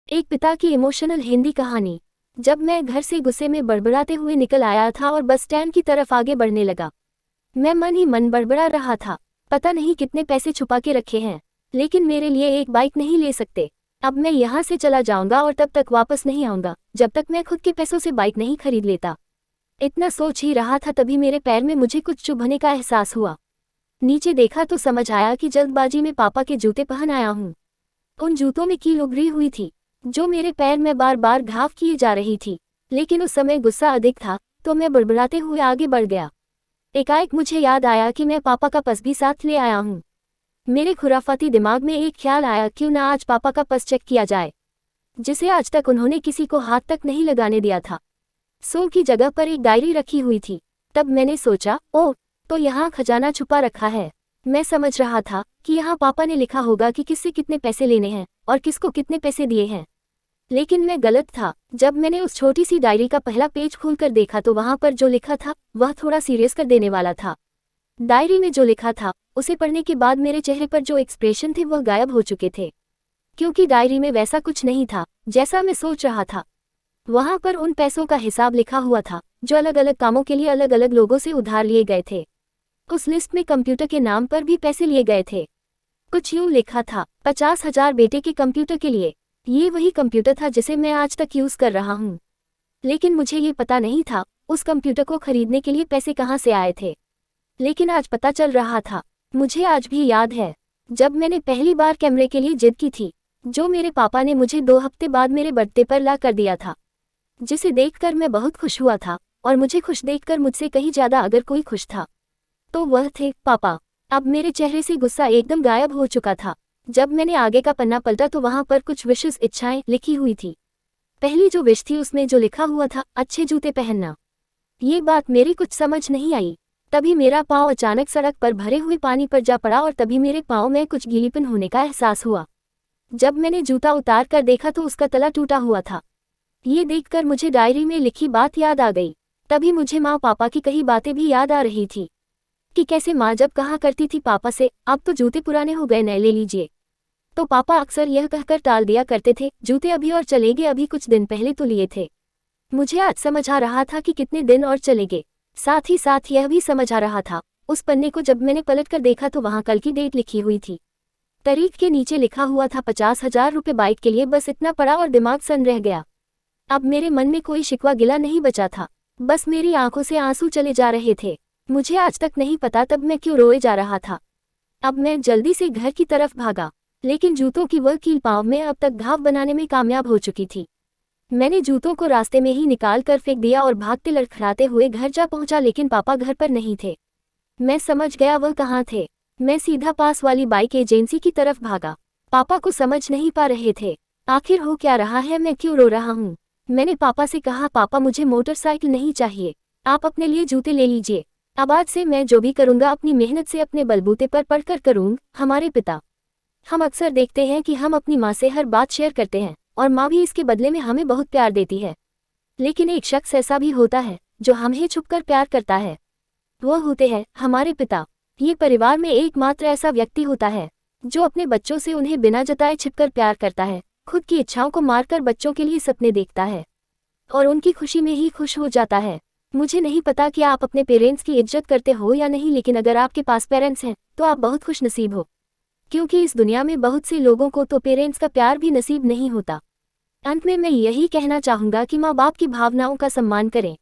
एक पिता की इमोशनल हिंदी कहानी। जब मैं घर से गुस्से में बड़बड़ाते हुए निकल आया था और बस स्टैंड की तरफ आगे बढ़ने लगा, मैं मन ही मन बड़बड़ा रहा था। पता नहीं कितने पैसे छुपा के रखे हैं, लेकिन मेरे लिए एक बाइक नहीं ले सकते। अब मैं यहाँ से चला जाऊंगा और तब तक वापस नहीं आऊंगा जब तक मैं खुद के पैसों से बाइक नहीं खरीद लेता। इतना सोच ही रहा था तभी मेरे पैर में मुझे कुछ चुभने का एहसास हुआ। नीचे देखा तो समझ आया कि जल्दबाजी में पापा के जूते पहन आया हूँ। उन जूतों में कील उभरी हुई थी जो मेरे पैर में बार बार घाव किए जा रही थी, लेकिन उस समय गुस्सा अधिक था तो मैं बड़बड़ाते हुए आगे बढ़ गया। एकाएक मुझे याद आया कि मैं पापा का पर्स भी साथ ले आया हूँ। मेरे खुराफाती दिमाग में एक ख्याल आया, क्यों ना आज पापा का पर्स चेक किया जाए, जिसे आज तक उन्होंने किसी को हाथ तक नहीं लगाने दिया था। सो की जगह पर एक डायरी रखी हुई थी। तब मैंने सोचा, ओह, तो यहाँ खजाना छुपा रखा है। मैं समझ रहा था कि यहाँ पापा ने लिखा होगा कि किससे कितने पैसे लेने हैं और किसको कितने पैसे दिए हैं, लेकिन मैं गलत था। जब मैंने उस छोटी सी डायरी का पहला पेज खोलकर देखा तो वहां पर जो लिखा था वह थोड़ा सीरियस कर देने वाला था। डायरी में जो लिखा था उसे पढ़ने के बाद मेरे चेहरे पर जो एक्सप्रेशन थे वह गायब हो चुके थे, क्योंकि डायरी में वैसा कुछ नहीं था जैसा मैं सोच रहा था। वहां पर उन पैसों का हिसाब लिखा हुआ था जो अलग अलग कामों के लिए अलग अलग लोगों से उधार लिए गए थे। उस लिस्ट में कंप्यूटर के नाम पर भी पैसे लिए गए थे। कुछ यूं लिखा था, 50,000 बेटे के कंप्यूटर के लिए। ये वही कंप्यूटर था जिसे मैं आज तक यूज कर रहा हूँ, लेकिन मुझे ये पता नहीं था उस कंप्यूटर को खरीदने के लिए पैसे कहाँ से आए थे। लेकिन आज पता चल रहा था। मुझे आज भी याद है जब मैंने पहली बार कैमरे के लिए जिद की थी, जो मेरे पापा ने मुझे 2 हफ्ते बाद मेरे बर्थडे पर ला कर दिया था, जिसे देखकर मैं बहुत खुश हुआ था। और मुझे खुश देखकर मुझसे कहीं ज्यादा अगर कोई खुश था तो वह थे पापा। अब मेरे चेहरे से गुस्सा एकदम गायब हो चुका था। जब मैंने आगे का पन्ना पलटा तो वहां पर कुछ विशेष इच्छाएं लिखी हुई थी। पहली जो विश थी उसमें जो लिखा हुआ था, अच्छे जूते पहनना। ये बात मेरी कुछ समझ नहीं आई। तभी मेरा पाँव अचानक सड़क पर भरे हुए पानी पर जा पड़ा और तभी मेरे पाँव में कुछ गीलीपन होने का एहसास हुआ। जब मैंने जूता उतार कर देखा तो उसका तला टूटा हुआ था। ये देखकर मुझे डायरी में लिखी बात याद आ गई। तभी मुझे माँ पापा की कही बातें भी याद आ रही थी कि कैसे माँ जब कहा करती थी पापा से, अब तो जूते पुराने हो गए, नए ले लीजिए, तो पापा अक्सर यह कहकर टाल दिया करते थे, जूते अभी और चलेंगे, अभी कुछ दिन पहले तो लिए थे। मुझे आज समझ आ रहा था कि कितने दिन और चलेंगे। साथ ही साथ यह भी समझ आ रहा था, उस पन्ने को जब मैंने पलट कर देखा तो वहां कल की डेट लिखी हुई थी। तारीख के नीचे लिखा हुआ था 50,000 रुपये बाइक के लिए। बस इतना पड़ा और दिमाग सन रह गया। अब मेरे मन में कोई शिकवा गिला नहीं बचा था, बस मेरी आंखों से आंसू चले जा रहे थे। मुझे आज तक नहीं पता तब मैं क्यों रोए जा रहा था। अब मैं जल्दी से घर की तरफ भागा, लेकिन जूतों की वह कील पाँव में अब तक घाव बनाने में कामयाब हो चुकी थी। मैंने जूतों को रास्ते में ही निकाल कर फेंक दिया और भागते लड़खड़ाते हुए घर जा पहुंचा, लेकिन पापा घर पर नहीं थे। मैं समझ गया वह कहाँ थे। मैं सीधा पास वाली बाइक एजेंसी की तरफ भागा। पापा को समझ नहीं पा रहे थे आखिर हो क्या रहा है, मैं क्यों रो रहा हूँ। मैंने पापा से कहा, पापा मुझे मोटरसाइकिल नहीं चाहिए, आप अपने लिए जूते ले लीजिए। अब आज से मैं जो भी करूँगा अपनी मेहनत से अपने बलबूते पर पढ़कर करूँगा। हमारे पिता, हम अक्सर देखते हैं कि हम अपनी माँ से हर बात शेयर करते हैं और माँ भी इसके बदले में हमें बहुत प्यार देती है, लेकिन एक शख्स ऐसा भी होता है जो हमें छुपकर प्यार करता है। वह होते हैं हमारे पिता। ये परिवार में एकमात्र ऐसा व्यक्ति होता है जो अपने बच्चों से उन्हें बिना जताए छिपकर प्यार करता है, खुद की इच्छाओं को मारकर बच्चों के लिए सपने देखता है और उनकी खुशी में ही खुश हो जाता है। मुझे नहीं पता कि आप अपने पेरेंट्स की इज्जत करते हो या नहीं, लेकिन अगर आपके पास पेरेंट्स हैं तो आप बहुत खुश नसीब हो, क्योंकि इस दुनिया में बहुत से लोगों को तो पेरेंट्स का प्यार भी नसीब नहीं होता। अंत में मैं यही कहना चाहूँगा कि माँ बाप की भावनाओं का सम्मान करें।